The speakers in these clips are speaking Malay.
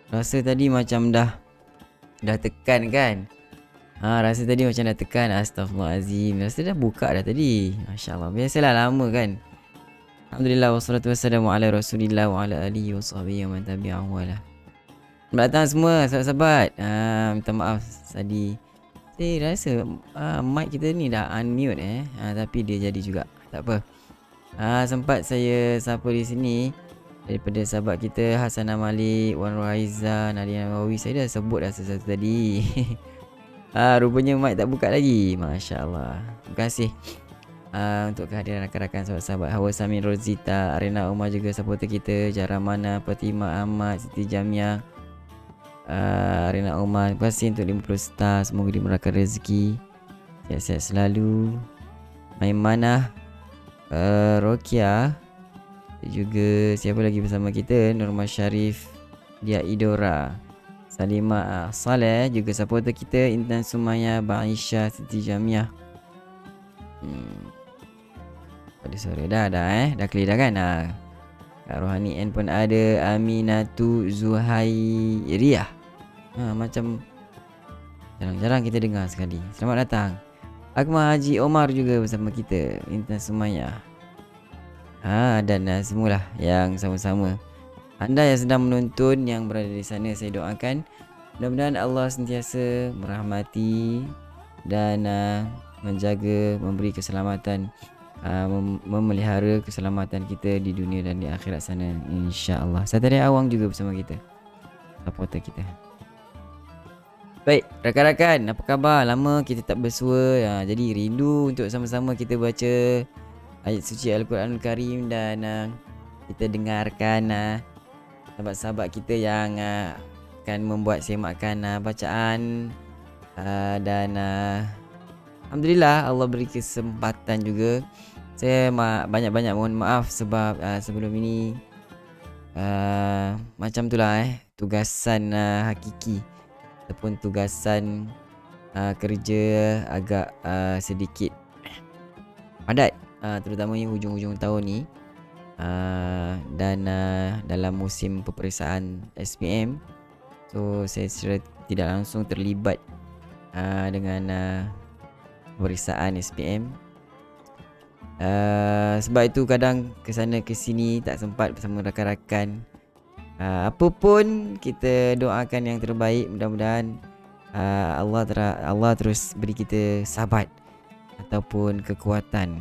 Rasa tadi macam dah tekan kan. Rasa tadi macam dah tekan. Astaghfirullahalazim. Rasa dah buka dah tadi. Masya-Allah. Biasalah lama kan. Alhamdulillah wassalatu wassalamu ala Rasulillah wa ala alihi wasahbihi wa man tabi'ahu wala. Selamat datang semua sahabat-sahabat. Minta maaf tadi. Saya rasa mic kita ni dah unmute tapi dia jadi juga. Tak apa. Sempat saya sapa di sini daripada sahabat kita Hasanah Malik, Wan Ruhaiza, Nadia Nawawi. Saya dah sebut dah satu-satu tadi. Rupanya mic tak buka lagi. Masya-Allah. Terima kasih untuk kehadiran rakan-rakan sahabat-sahabat. Hawa Samin Rozita, Arena Umar juga supporter kita, Jaramana, Fatimah Ahmad, Siti Jamiah, Arena Umar. Terima kasih untuk 50 star. Semoga dimurahkan rezeki, sihat-sihat selalu. Maimanah, Rokia, juga siapa lagi bersama kita, Nurma Syarif, Dia Idora, Salimah Saleh, juga supporter kita, Intan Sumaya, Baisha, Siti Jamiah. Pada sore dah clear dah kan. Kak Rohani N pun ada, Aminatu Zuhairiyah. Macam jarang-jarang kita dengar sekali. Selamat datang. Akmal Haji Omar juga bersama kita, Intan Sumaya. Dan semualah yang sama-sama. Anda yang sedang menonton, yang berada di sana, saya doakan mudah-mudahan Allah sentiasa merahmati dan menjaga, memberi keselamatan, memelihara keselamatan kita di dunia dan di akhirat sana, insya-Allah. Satria Awang juga bersama kita, supporter kita. Baik, rakan-rakan, apa khabar? Lama kita tak bersua. Jadi rindu untuk sama-sama kita baca ayat suci Al-Quranul Karim dan kita dengarkan sahabat-sahabat kita yang akan membuat semakan bacaan dan alhamdulillah Allah beri kesempatan juga. Saya banyak-banyak mohon maaf sebab sebelum ini macam itulah tugasan hakiki ataupun tugasan kerja agak sedikit padat, terutamanya hujung-hujung tahun ni, dan dalam musim peperiksaan SPM. So saya secara tidak langsung terlibat dengan peperiksaan SPM. Sebab itu kadang kesana kesini tak sempat bersama rakan-rakan. Apa pun kita doakan yang terbaik. Mudah-mudahan Allah terus beri kita sabat ataupun kekuatan,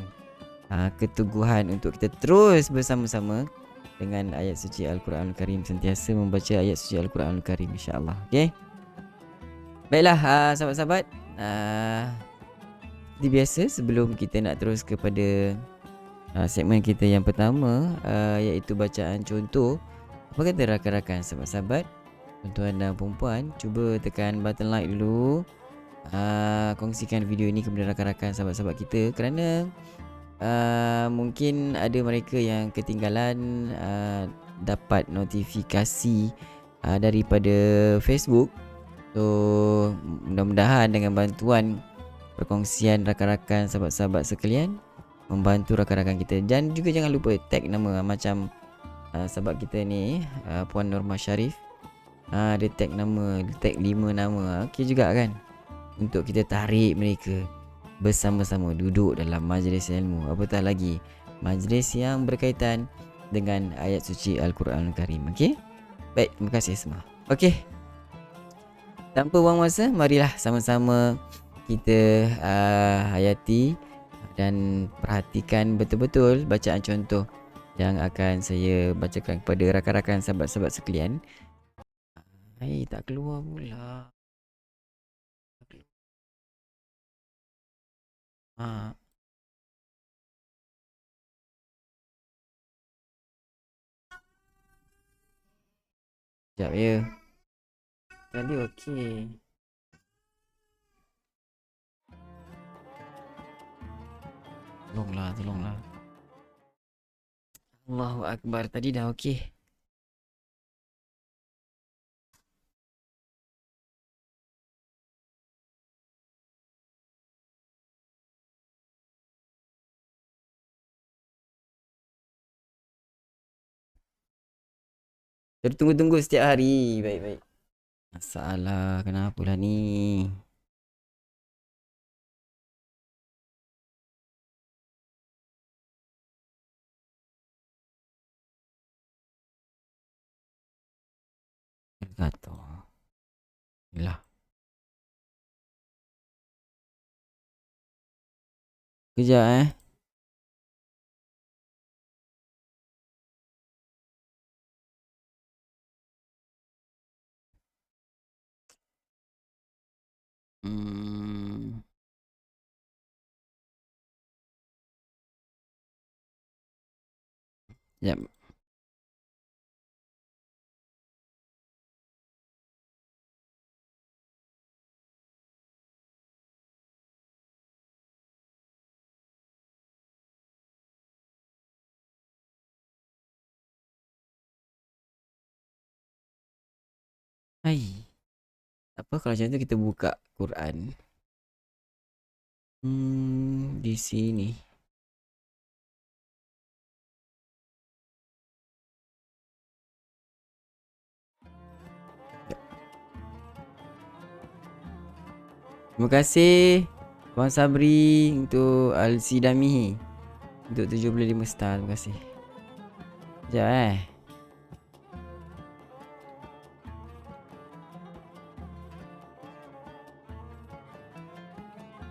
keteguhan untuk kita terus bersama-sama dengan ayat suci Al-Quranul Karim, sentiasa membaca ayat suci Al-Quranul Karim, insya-Allah. Okey. Baiklah sahabat-sahabat, seperti biasa sebelum kita nak terus kepada segmen kita yang pertama, iaitu bacaan contoh. Apa kata rakan-rakan sahabat-sahabat, tuan-tuan dan puan-puan, cuba tekan button like dulu. Kongsikan video ini kepada rakan-rakan sahabat-sahabat kita, kerana mungkin ada mereka yang ketinggalan dapat notifikasi daripada Facebook. So mudah-mudahan dengan bantuan perkongsian rakan-rakan sahabat-sahabat sekalian, membantu rakan-rakan kita. Dan juga jangan lupa tag nama, macam sahabat kita ni, Puan Nurma Syarif, dia tag nama, dia tag 5 nama. Okey juga kan, untuk kita tarik mereka bersama-sama duduk dalam majlis ilmu, apatah lagi majlis yang berkaitan dengan ayat suci Al-Quranul Karim. Okey? Baik, terima kasih semua. Okey. Tanpa buang masa, marilah sama-sama kita hayati dan perhatikan betul-betul bacaan contoh yang akan saya bacakan kepada rakan-rakan sahabat-sahabat sekalian. Tak keluar pula. Sekejap ya. Tadi okey. Tolonglah. Allahu Akbar, tadi dah okey. Jadi tunggu-tunggu setiap hari. Baik. Masalah kenapa lah ni? Kata. Yalah. Kejap Hmm. Sekejap. Hai. Apa kalau macam tu kita buka Quran. Di sini. Terima kasih Puan Sabri untuk Al-Sidami untuk 75 star. Terima kasih. Sekejap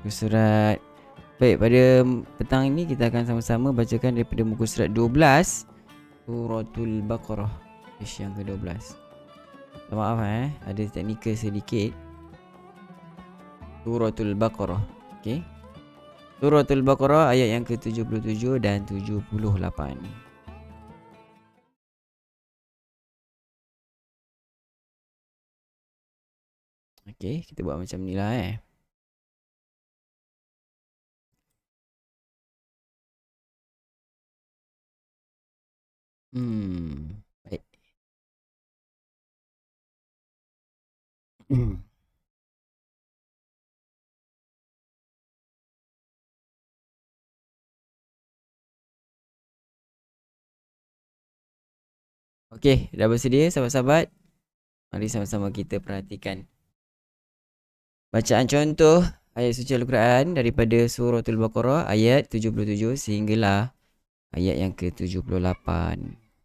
Surat. Baik, pada petang ini kita akan sama-sama bacakan daripada muka surat 12 Suratul Baqarah, page yang ke-12. Maaf ada teknikal sedikit. Suratul Baqarah. Okey. Suratul Baqarah ayat yang ke-77 dan 78. Okey, kita buat macam ni lah Baik. Okey, dah bersedia sahabat-sahabat? Mari sama-sama kita perhatikan bacaan contoh ayat suci Al-Quran daripada Suratul Baqarah ayat 77 sehinggalah ayat yang ke-78.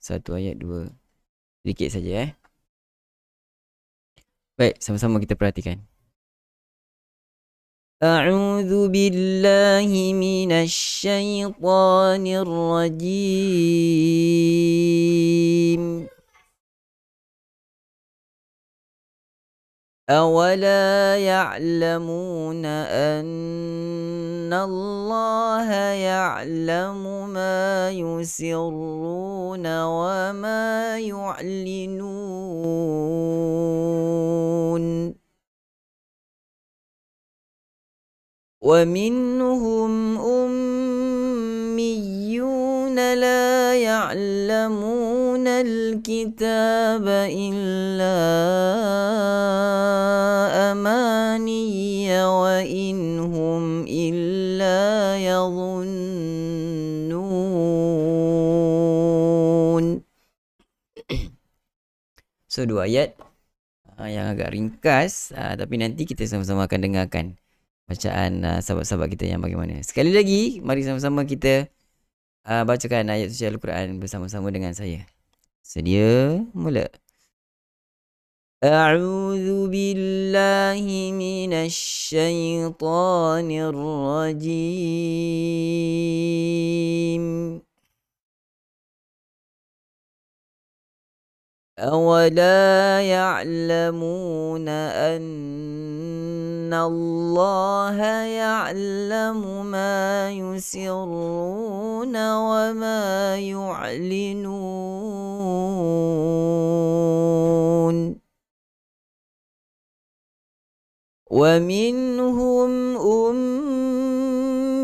Satu ayat dua. Sedikit saja Baik, sama-sama kita perhatikan. A'udzu billahi minasy syaithanir rajim. أولا يعلمون أن الله يعلم ما يسرون وما يعلنون ومنهم أميون لا يعلمون الكتاب إلا أماني وإن هم إلا يظنون. So 2 ayat yang agak ringkas, tapi nanti kita sama-sama akan dengarkan bacaan sahabat-sahabat kita yang bagaimana. Sekali lagi, mari sama-sama kita bacakan ayat suci Al-Quran bersama-sama dengan saya. Sedia? Mula. A'udzu billahi minasy syaithanir rajim. أولا يعلمون أن الله يعلم ما يسرون وما يعلنون ومنهم أميون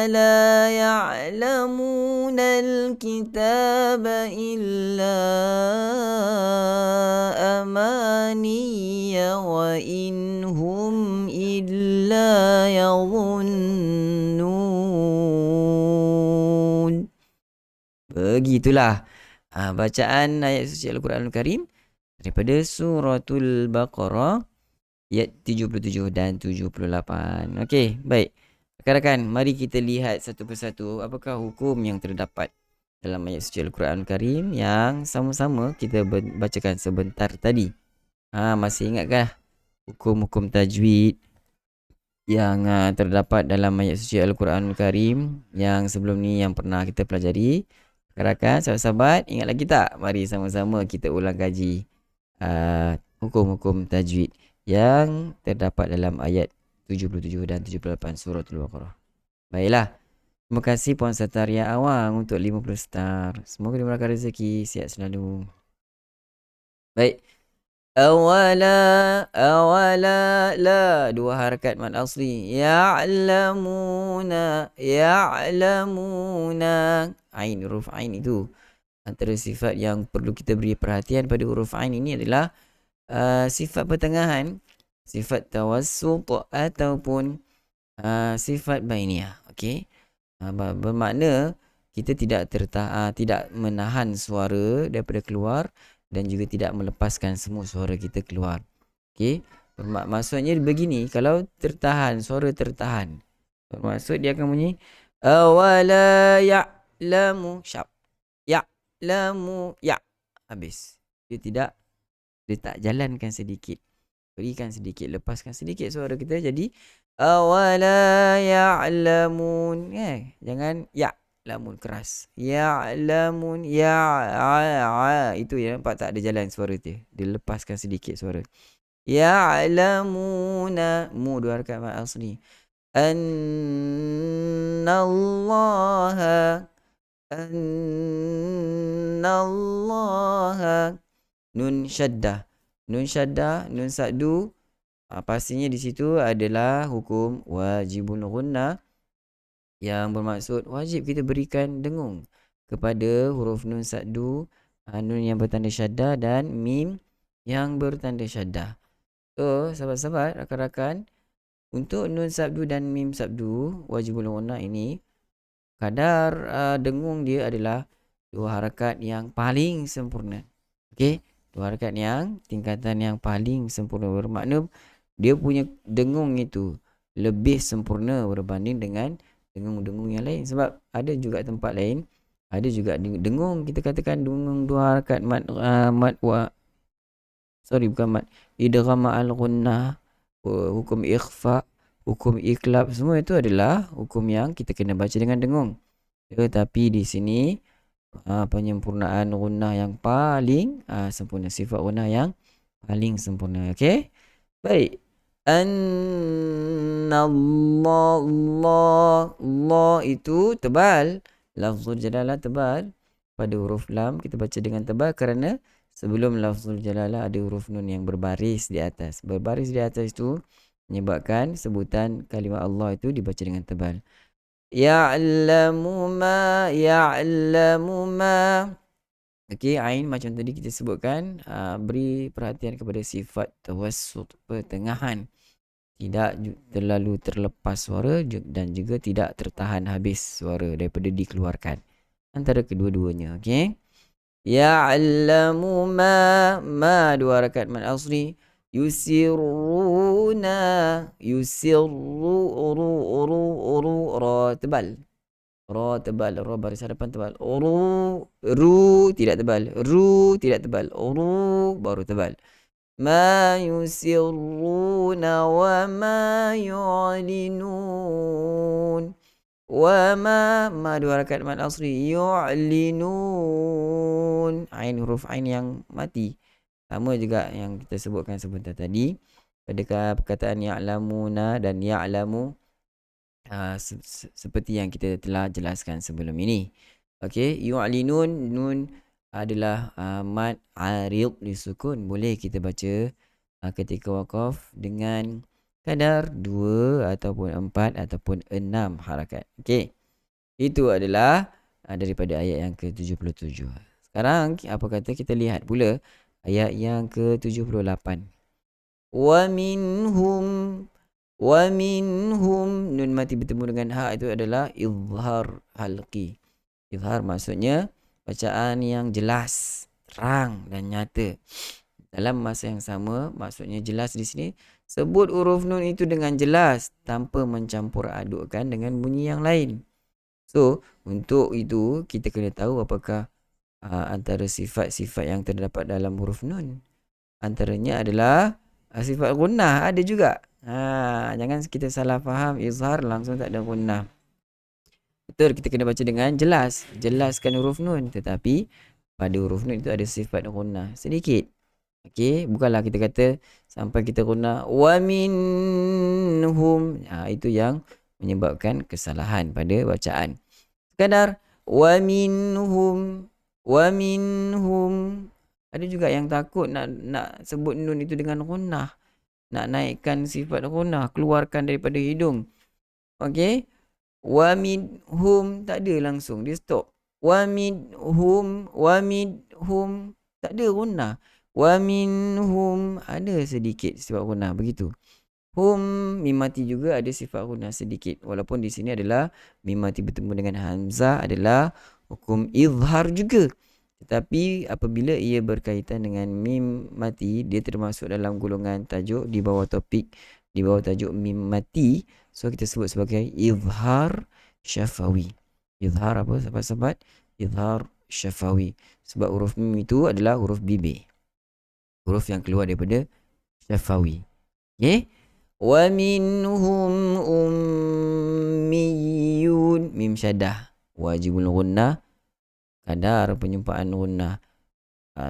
لا يعلمون الكتاب إلا أماني وإن هم إلا يظنون. Begitulah Bacaan ayat suci Al-Quranul Karim daripada suratul Baqarah ayat 77 dan 78. Okey, baik. Rakan-rakan, mari kita lihat satu persatu apakah hukum yang terdapat dalam ayat suci Al-Quranul Karim yang sama-sama kita bacakan sebentar tadi. Masih ingatkah hukum-hukum tajwid yang terdapat dalam ayat suci Al-Quranul Karim yang sebelum ni yang pernah kita pelajari? Rakan-rakan, sahabat-sahabat, ingat lagi tak? Mari sama-sama kita ulang kaji hukum-hukum tajwid yang terdapat dalam ayat 77 dan 78 suratul Baqarah. Baiklah. Terima kasih Puan Sataria Awang untuk 50 star. Semoga dimurahkan rezeki, sihat selalu. Baik. Awala la, dua harakat mad asli. Ya'lamuna ain, huruf ain itu antara sifat yang perlu kita beri perhatian pada huruf ain ini adalah sifat pertengahan, sifat tawassut ataupun sifat bainiyah. Okey, bermakna kita tidak tidak menahan suara daripada keluar dan juga tidak melepaskan semua suara kita keluar. Okey, maksudnya begini, kalau tertahan, suara tertahan, bermaksud dia akan bunyi awala ya'lamu syab, ya'lamu ya, habis. Dia tak jalankan sedikit, berikan sedikit, lepaskan sedikit suara kita jadi awala ya'lamun. Jangan ya'lamun keras. Ya'lamun itu ya, nampak tak ada jalan suara dia. Dia lepaskan sedikit suara. Ya'lamuna, mu dua harakat mad asli. Annallaha nun syaddah, nun saddu. Pastinya di situ adalah hukum wajibul ghunnah yang bermaksud wajib kita berikan dengung kepada huruf nun saddu, nun yang bertanda syaddah dan mim yang bertanda syaddah. So, sahabat-sahabat, rakan-rakan, untuk nun sabdu dan mim sabdu wajibul ghunnah ini, kadar dengung dia adalah dua harakat yang paling sempurna. Okey, dua harakat yang tingkatan yang paling sempurna, bermakna dia punya dengung itu lebih sempurna berbanding dengan dengung-dengung yang lain. Sebab ada juga tempat lain, ada juga dengung, kita katakan dengung dua harakat idgham ma'al ghunnah, hukum ikhfa, hukum iklab, semua itu adalah hukum yang kita kena baca dengan dengung. Tetapi di sini penyempurnaan ghunnah yang paling sempurna, sifat ghunnah yang paling sempurna. Okey, baik. Allah itu tebal, lafzul jalalah tebal. Pada huruf lam kita baca dengan tebal kerana sebelum lafzul jalalah ada huruf nun yang berbaris di atas. Berbaris di atas itu menyebabkan sebutan kalimah Allah itu dibaca dengan tebal. Ya'lamu ma. Okey, ain macam tadi kita sebutkan, beri perhatian kepada sifat tawassut, pertengahan. Tidak terlalu terlepas suara dan juga tidak tertahan habis suara daripada dikeluarkan. Antara kedua-duanya, okey. Ya'lamu ma dua harakat mad asli. Yusirruna, ra tebal. Ra tebal, ra baris hadapan tebal. Ru tidak tebal. Ru tidak tebal. Ru baru tebal. Ma yusirruna wa ma yu'linun. Wa ma dua harakat mad asli. Yu'linun, ain, huruf ain yang mati. Sama juga yang kita sebutkan sebentar tadi pada perkataan ya'lamuna dan ya'lamu, seperti yang kita telah jelaskan sebelum ini. Okey, yu'linun, nun adalah mad arid disukun. Boleh kita baca ketika waqaf dengan kadar 2 ataupun 4 ataupun 6 harakat. Okey, itu adalah daripada ayat yang ke-77. Sekarang apa kata kita lihat pula ayat yang ke-78. Wa minhum, nun mati bertemu dengan ha itu adalah izhar halqi. Izhar maksudnya bacaan yang jelas, terang dan nyata. Dalam masa yang sama, maksudnya jelas di sini, sebut huruf nun itu dengan jelas tanpa mencampur adukkan dengan bunyi yang lain. So, untuk itu kita kena tahu apakah antara sifat-sifat yang terdapat dalam huruf nun. Antaranya adalah sifat gunnah, ada juga. Jangan kita salah faham, izhar langsung tak ada gunnah. Betul, kita kena baca dengan jelas. Jelaskan huruf nun, tetapi pada huruf nun itu ada sifat gunnah sedikit. Okey, bukanlah kita kata sampai kita guna wa minhum. Itu yang menyebabkan kesalahan pada bacaan. Sekadar wa minhum. Ada juga yang takut nak sebut nun itu dengan gunnah. Nak naikkan sifat gunnah, keluarkan daripada hidung. Okey? Wa minhum tak ada langsung, dia stop. Wa minhum tak ada gunnah. Wa minhum ada sedikit sifat gunnah, begitu. Hum mim mati juga ada sifat gunnah sedikit, walaupun di sini adalah mim mati bertemu dengan hamzah adalah hukum izhar juga. Tetapi apabila ia berkaitan dengan mim mati, dia termasuk dalam golongan tajuk di bawah topik, di bawah tajuk mim mati. So kita sebut sebagai izhar syafawi. Izhar apa sahabat-sahabat? Izhar syafawi. Sebab huruf mim itu adalah huruf bibir, huruf yang keluar daripada syafawi. Okay? Wa minhum ummiyun. Mim syadah, wajibul gunnah, kadar penyumpaan gunnah,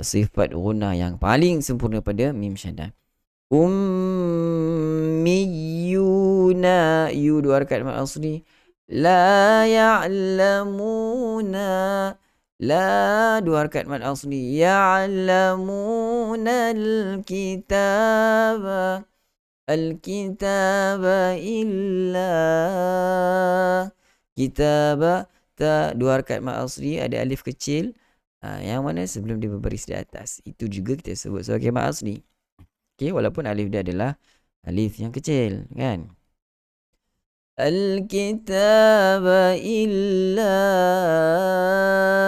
sifat gunnah yang paling sempurna pada mim syadah. Ummiyuna, yu dua harakat mad asli. La ya'lamuna, la dua harakat mad asli. Ya'lamuna al-kitaba, al-kitaba illa. Kitaba, ta dua harakat mad asli, ada alif kecil yang mana sebelum dia berbaris di atas. Itu juga kita sebut sebagai mad asli. Okey, walaupun alif dia adalah alif yang kecil, kan? Al-kitaba illa,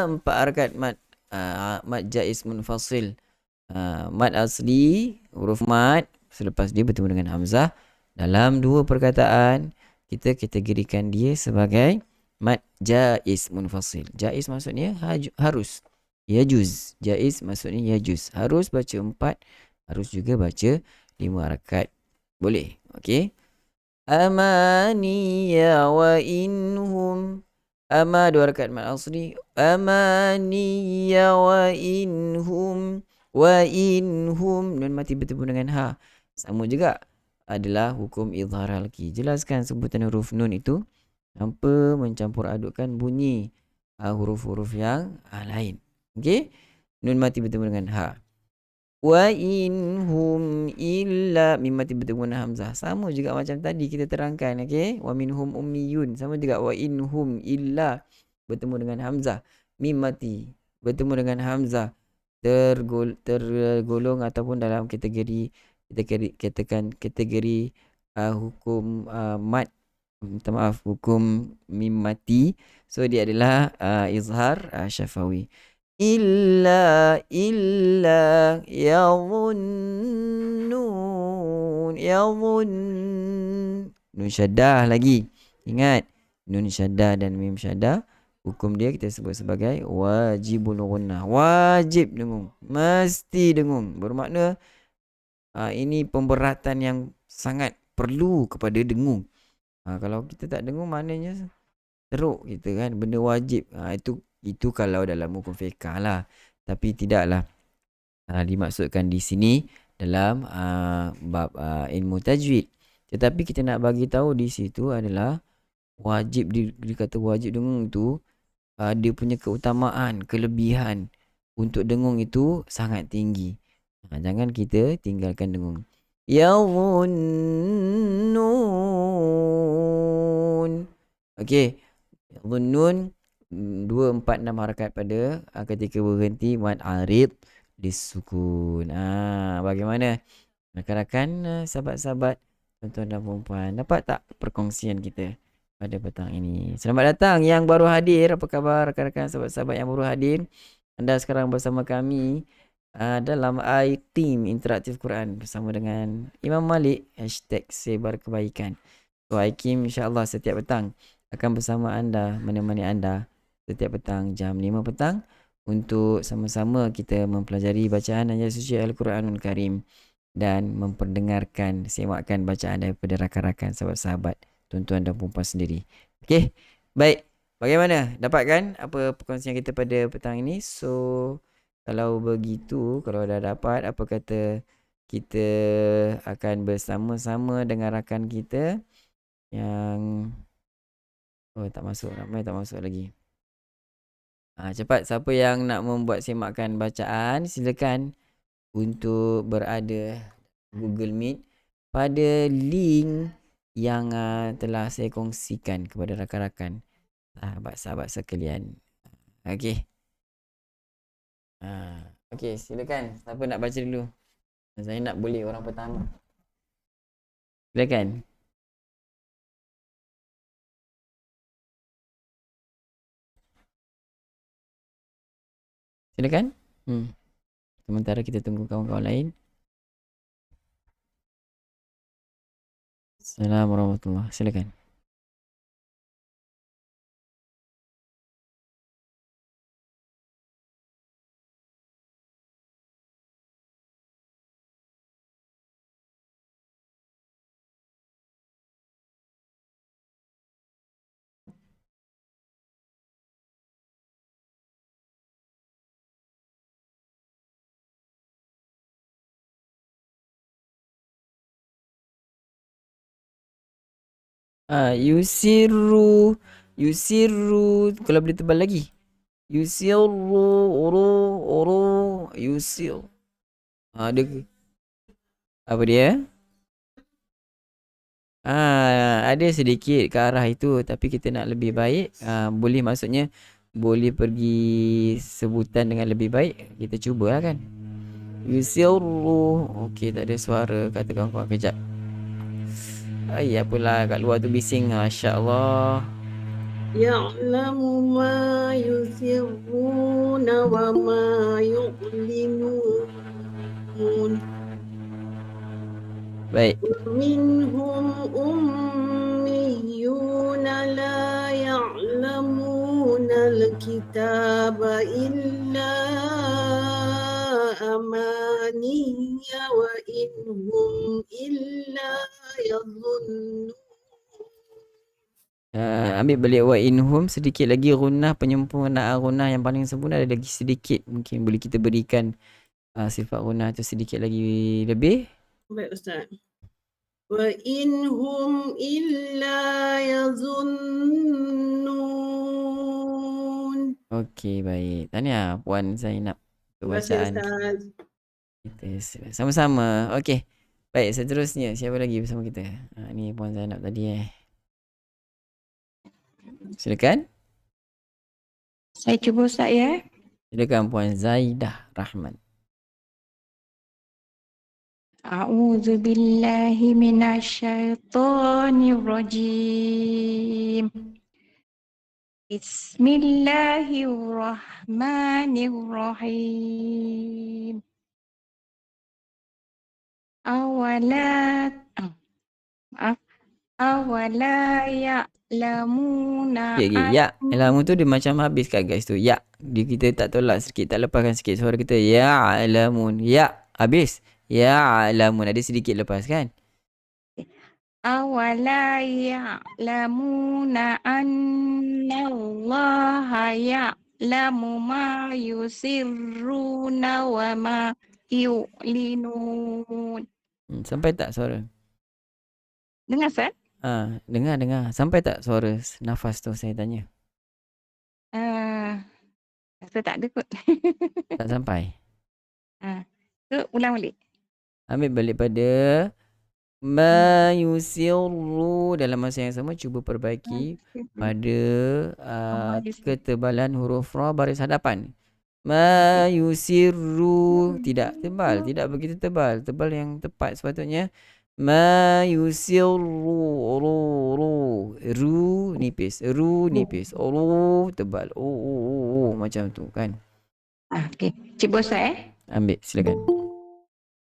empat harakat mad, mad jaiz munfasil. Mad asli, huruf mad selepas dia bertemu dengan hamzah. Dalam dua perkataan, kita kategorikan dia sebagai mad jaiz munfasil. Jaiz maksudnya harus. Yajuz. Jaiz maksudnya yajuz. Harus baca 4, harus juga baca 5 harakat. Boleh. Okey. Amaniya wa inhum. Ama dua harakat mad asli. Amaniya wa inhum. Wa inhum, nun mati bertemu dengan ha. Sama juga adalah hukum izhar halqi. Jelaskan sebutan huruf nun itu tanpa mencampur adukkan bunyi huruf-huruf yang lain. Okey? Nun mati bertemu dengan ha. Wa inhum illa, mim mati bertemu dengan hamzah. Sama juga macam tadi kita terangkan, okey? Wa minhum ummiyun. Sama juga wa inhum illa bertemu dengan hamzah. Mim mati bertemu dengan hamzah, tergolong ataupun dalam kategori, kita katakan kategori hukum mad, minta maaf, hukum mim mati. So dia adalah izhar syafawi. Illa yadhunnun, nun syaddah lagi. Ingat, nun syaddah dan mim syaddah, hukum dia kita sebut sebagai wajibul gunnah. Wajib dengung, mesti dengung. Bermakna ini pemberatan yang sangat perlu kepada dengung. Kalau kita tak dengung, maknanya teruk kita, kan, benda wajib. Itu kalau dalam hukum fiqh lah. Tapi tidaklah dimaksudkan di sini dalam bab ilmu tajwid. Tetapi kita nak bagi tahu di situ adalah wajib, dikata wajib dengung itu dia punya keutamaan, kelebihan untuk dengung itu sangat tinggi. Jangan kita tinggalkan dengung. Yadhunnun. Okey. Yadhunnun 2, 4, 6 harakat pada ketika berhenti mad arid disukun. Bagaimana rakan-rakan, sahabat-sahabat, tuan-tuan dan puan-puan, dapat tak perkongsian kita? pada petang ini. Selamat datang yang baru hadir. Apa khabar rakan-rakan sahabat-sahabat yang baru hadir? Anda sekarang bersama kami dalam iTeam Interaktif Quran bersama dengan Imam Malik #Sebar Kebaikan. So iTeam insya-Allah setiap petang akan bersama anda, menemani anda setiap petang jam 5 petang untuk sama-sama kita mempelajari bacaan ayat suci Al-Quranul Karim dan memperdengarkan, semakkan bacaan daripada rakan-rakan sahabat-sahabat, tuan-tuan dan puan sendiri. Okey, baik. Bagaimana? Dapatkan apa perkongsian kita pada petang ini? So, kalau begitu, kalau dah dapat, apa kata kita akan bersama-sama dengan rakan kita yang... Oh, tak masuk. Ramai tak masuk lagi. Cepat, siapa yang nak membuat semakkan bacaan, silakan untuk berada Google Meet pada link yang telah saya kongsikan kepada rakan-rakan sahabat-sahabat sekalian. Okey. Okey, silakan. Siapa nak baca dulu? Saya nak boleh orang pertama. Silakan. Silakan. Sementara kita tunggu kawan-kawan lain. Assalamualaikum warahmatullahi wabarakatuh. Silakan. Yusiru kalau boleh tebal lagi. Yusil. Dia apa dia? Ada sedikit ke arah itu, tapi kita nak lebih baik. Boleh, maksudnya boleh pergi sebutan dengan lebih baik. Kita cubalah kan. Yusiru. Okey, tak ada suara kata kawan-kawan. Kejap. Apalah kat luar tu bising. Masya-Allah. Ya'lamu ma yusirruna wa ma yu'linun. Baik. Minhum ummiyuna la ya'lamuna al-kitaba illa amaniya wa inhum illa yadhunnun. Ambil balik wa inhum, sedikit lagi gunnah, penyempurnaan gunnah yang paling sempurna ada lagi sedikit. Mungkin boleh kita berikan sifat gunnah tu sedikit lagi lebih. Baik Ustaz. Wa inhum illa yazunnun. Okey, baik. Tahniah Puan Zainab untuk bacaan kita sama-sama. Okey. Baik, seterusnya siapa lagi bersama kita? Ni Puan Zainab tadi Silakan. Saya cuba Ustaz ya. Silakan Puan Zaidah Rahman. A'udzu billahi minasyaitonir rajim. Bismillahirrahmanirrahim. Awala ya'lamuna. Ya, lamu tu dia macam habis kat guys tu. Ya, kita tak tolak sikit, tak lepaskan sikit suara kita. Ya alamun. Ya, habis. Ya alamun, ada sedikit lepas kan? Awala ya'lamuna annallaha ya'lamu ma yusirruna wa ma yu'linun. Sampai tak suara? Dengar Ustaz? Dengar. Sampai tak suara nafas tu saya tanya? Rasa tak ada kot. Tak sampai? Tu ulang balik. Ambil balik pada ma yusirru, dalam masa yang sama cuba perbaiki pada ketebalan huruf ra baris hadapan. Ma yusirru, tidak tebal, tidak begitu tebal. Tebal yang tepat sepatutnya Ma yusirru ru nipis, ru nipis, ru tebal. Macam tu kan. Okey. Cik Bosa Ambil silakan.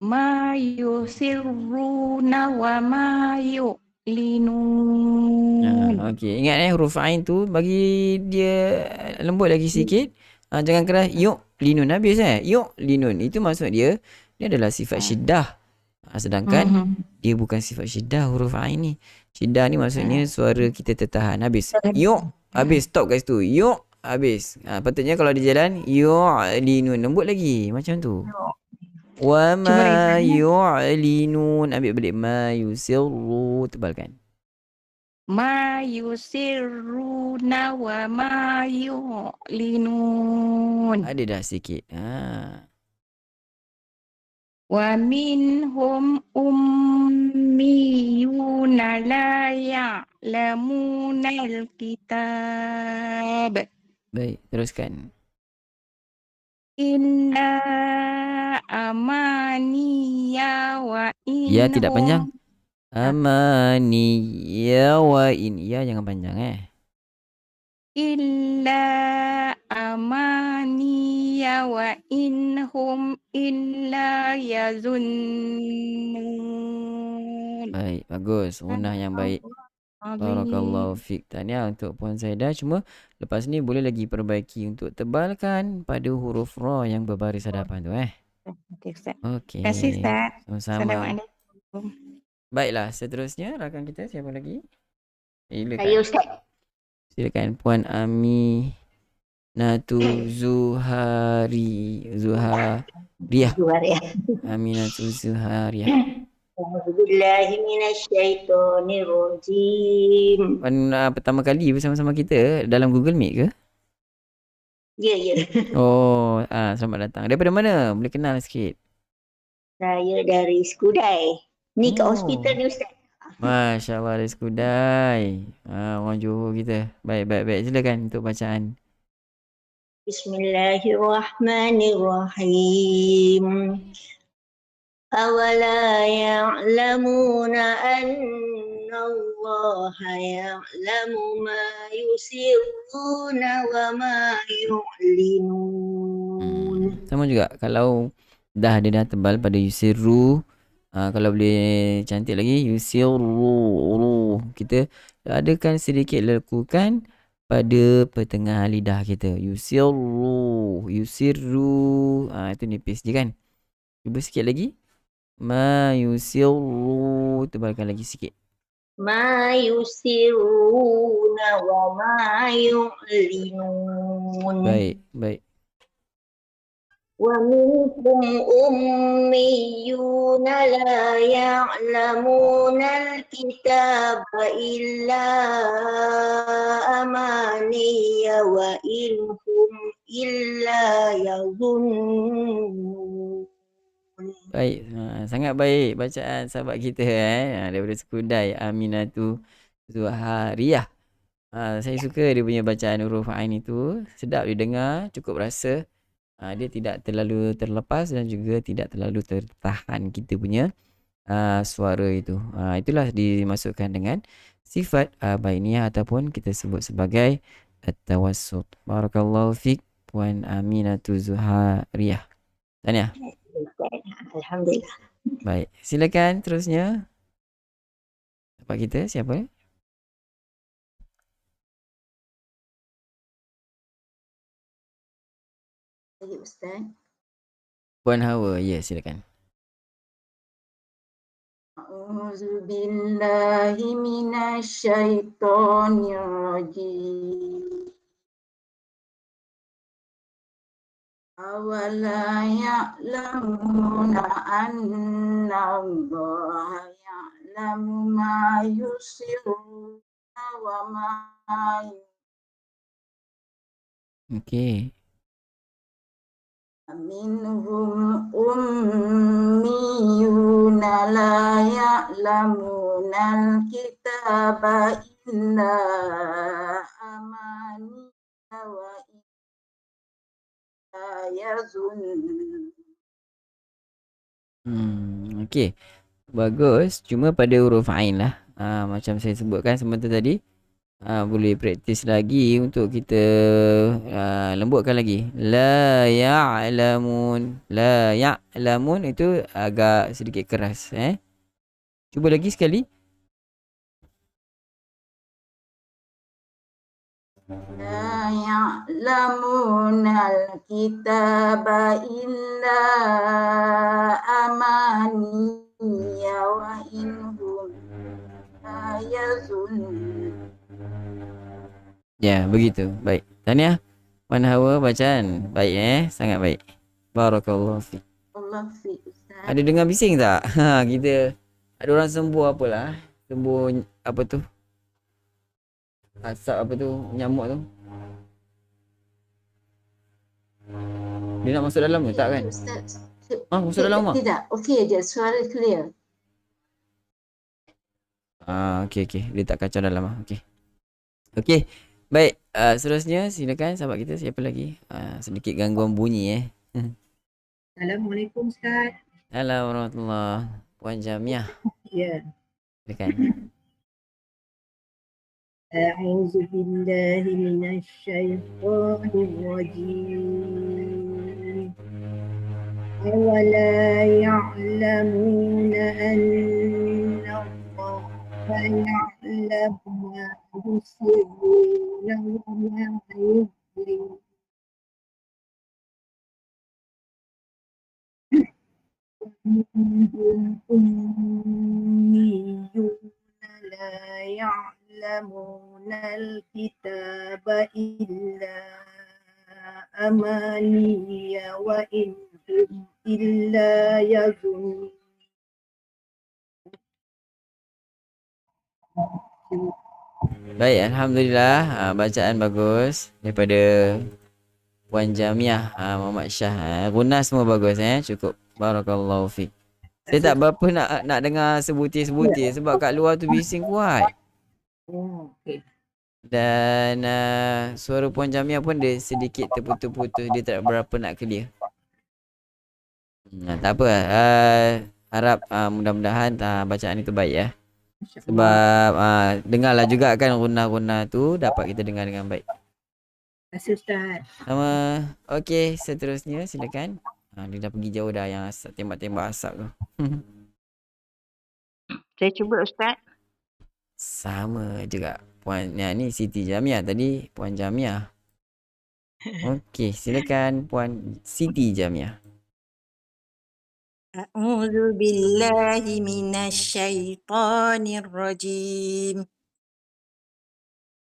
Ma yusirruna wa ma yu'linun. Okey, ingat huruf ain tu bagi dia lembut lagi sikit. Jangan keras yuk linun habis Yuk linun itu maksud dia adalah sifat syiddah. Sedangkan dia bukan sifat syiddah huruf ain ni. Syiddah ni maksudnya suara kita tertahan habis. Yuk habis stop kat situ. Yuk habis. Patutnya kalau dia jalan yu'linun lembut lagi macam tu. Wa ma yu'linun ambil balik ma yusirru tebalkan. Ma yusirruna wa ma yu'linun. Ada dah sikit. Wa minhum ummiyuna la ya'lamuna al-kitab. Baik, teruskan. Illa amaniya wa inhum. Ya tidak panjang. Amani ya wa in. Ya jangan panjang Illa amaniya wa inhum illa yazunnun. Baik, bagus. Gunah yang baik. Barakallahu fiik. Tahniah untuk Puan Zaidah. Cuma lepas ni boleh lagi perbaiki untuk tebalkan pada huruf ra yang berbaris hadapan tu Okey, Ustaz. Okey. Terima kasih, Ustaz. Sama-sama. Assalamualaikum. Baiklah, seterusnya rakan kita siapa lagi? Saya Ustaz. Silakan Puan Ami Natu Zuhariyah. Aminatu Zuhariyah. A'udzubillahi minasyaitonirrajim. Puan pertama kali bersama-sama kita dalam Google Meet ke? Ya. Oh, selamat datang. Daripada mana? Boleh kenal sikit. Saya dari Skudai. Ni kat hospital ni Ustaz. Masya Allah dari Skudai. Orang Johor kita. Baik. Silakan untuk bacaan. Bismillahirrahmanirrahim. Awala ya'lamuna anna Allah ya'lamu ma yusirruna wa ma yu'linun. Sama juga kalau dah tebal pada yusirru, kalau boleh cantik lagi yusirru, kita adakan sedikit lekukan pada pertengahan lidah kita. Yusirru, itu nipis je kan. Cuba sikit lagi. Ma yusirru, tebalkan lagi sikit. Ma yusirruna wa ma yu'linun. Baik. Wa minhum ummiyuna la ya'lamuna al-kitaba illa amaniya wa inhum illa yazunnun. Baik, sangat baik bacaan sahabat kita daripada Skudai, Aminatu Zuhariyah. Saya suka dia punya bacaan huruf ain itu, sedap didengar, cukup rasa. Dia tidak terlalu terlepas dan juga tidak terlalu tertahan kita punya suara itu. Itulah dimasukkan dengan sifat bainiyah ataupun kita sebut sebagai at-tawassut. Barakallahu fiik Puan Aminatu Zuhariyah. Tahniah. Alhamdulillah. Baik, silakan terusnya. Tempat kita siapa? Saya Ustaz. Puan Hawa, ya silakan. A'udzubillahi minasyaitonirrajim. Awala ya'lamuna anna Allah ya'lamu ma yusirruna wa ma Okey. minhum ummiyuna la ya'lamuna al-kitaba illa amaniya wa yazun. Okey. Bagus. Cuma pada huruf Ain lah. Macam saya sebutkan sebentar tadi. Boleh praktis lagi untuk kita lembutkan lagi. La ya'lamun. La ya'lamun itu agak sedikit keras. Cuba lagi sekali. لا يعلمون الكتاب إلا أماني وإن هم لا يظنون. Ya, begitu. Baik. Tahniah. Puan Hawa bacaan. Baik sangat baik. Barakallahu fiik. Allah fi Ustaz. Ada dengar bising tak? Kita ada orang sembuh apalah. Sembuh apa tu? Asap apa tu? Nyamuk tu. Dia nak masuk dalam ke? Tak kan? Ustaz. Masuk dalam rumah? Tidak, okey je, suara clear. Okey. Dia tak kacau dalam Okey. Okey. Baik, seterusnya silakan sahabat kita, siapa lagi? Sedikit gangguan bunyi Assalamualaikum Ustaz. Assalamualaikum warahmatullahi. Puan Jamiah. Ya. Silakan. A'udzu billahi minasyaitonir rajim. Awala ya'lamuna anna Allah ya'lamu ma yusirruna wa ma yu'linun. منهم أميون لا يعلمون الكتاب إلا أماني وإن هم إلا يظنون. Baik, alhamdulillah. Bacaan bagus daripada Puan Jamiah, Muhammad Syah. Guna semua bagus cukup. Barakallahu fiik. Saya tak berapa nak dengar sebutir-sebutir sebab kat luar tu bising kuat. Okey. Dan suara Puan Jamiah pun dia sedikit terputus-putus, dia tak berapa nak clear. Tak apa. Harap mudah-mudahan bacaan itu baik ya. Sebab dengarlah juga kan guna-guna tu dapat kita dengar dengan baik. Terima kasih Ustaz. Sama. Okey, seterusnya silakan. Dia dah pergi jauh dah yang asap, tembak-tembak asap tu. Saya cuba Ustaz. Sama juga. Puan ni Siti Jamiah tadi, Puan Jamiah. Okey, silakan Puan Siti Jamiah. أعوذ بالله من الشيطان الرجيم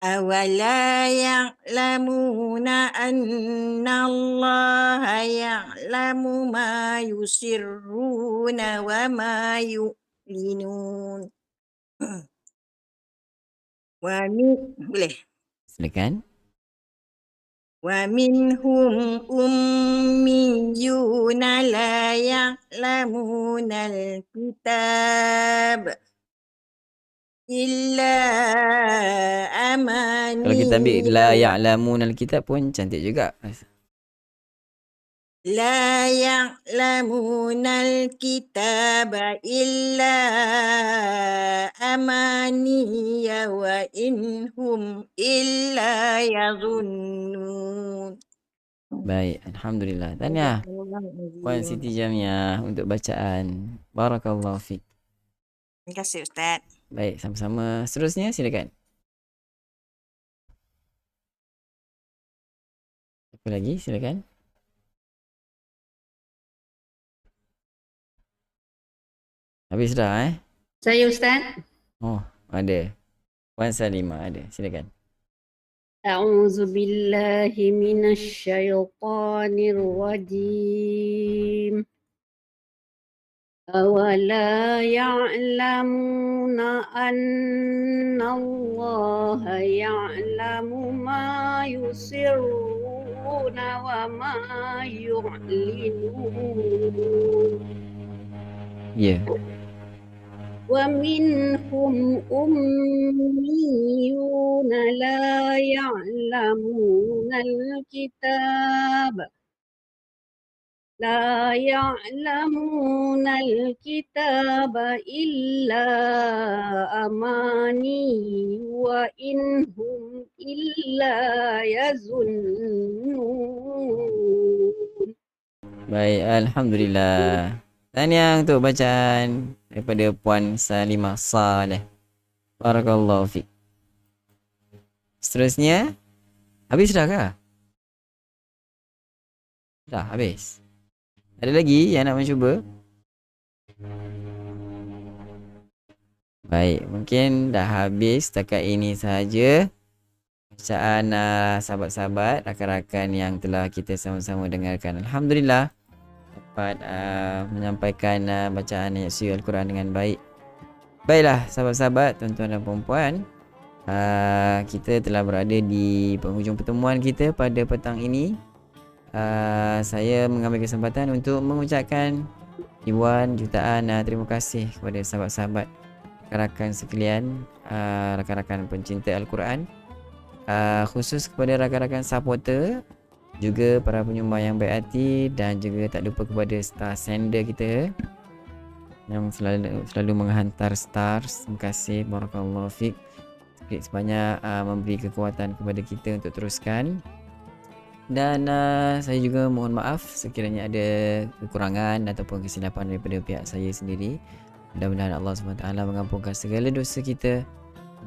أولا يعلمون أن الله يعلم ما يسرون وما يعلنون boleh. Silakan. ومنهم أميون لا يعلمون الكتاب إلا أماني. Kalau kita ambil la ya'lamun al-kitab pun cantik juga. لا يعلمون الكتاب إلا أماني وإن هم إلا يظنون. Baik, alhamdulillah. Tahniah Puan Siti Jamiah untuk bacaan. Barakallahu fiik. Terima kasih Ustaz. Baik, sama-sama. Seterusnya silakan. Apa lagi? Silakan. Habis dah Saya Ustaz. Oh, ada. Puan Salimah ada. Silakan. أعوذ بالله من الشيطان الرجيم أولا يعلمون أن الله يعلم ما يسرون وما يعلنون Ya. ومنهم أميون لا يعلمون الكتاب لا يعلمون الكتاب إلا أماني وإن هم إلا يظنون. Baik, Alhamdulillah. Tahniah untuk bacaan daripada Puan Salimah Saleh. Barakallahu fiq. Seterusnya, habis dah kah? Dah habis. Ada lagi yang nak mencuba? Baik, mungkin dah habis setakat ini sahaja bacaan sahabat-sahabat, rakan-rakan yang telah kita sama-sama dengarkan. Alhamdulillah dapat menyampaikan bacaan ayat suci Al-Quran dengan baik. Baiklah sahabat-sahabat, tuan-tuan dan puan-puan, kita telah berada di penghujung pertemuan kita pada petang ini. Saya mengambil kesempatan untuk mengucapkan ribuan jutaan terima kasih kepada sahabat-sahabat, rakan-rakan sekalian, rakan-rakan pencinta Al-Quran, khusus kepada rakan-rakan supporter, juga para penyumbang yang baik hati, dan juga tak lupa kepada star sender kita yang selalu menghantar stars. Terima kasih, barakallahu fiq. Sedikit sebanyak memberi kekuatan kepada kita untuk teruskan. Dan saya juga mohon maaf sekiranya ada kekurangan ataupun kesilapan daripada pihak saya sendiri. Mudah-mudahan Allah SWT mengampunkan segala dosa kita.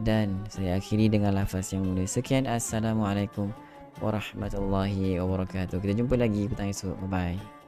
Dan saya akhiri dengan lafaz yang mulia. Sekian, Assalamualaikum warahmatullahi wabarakatuh. Kita jumpa lagi petang esok. Bye bye.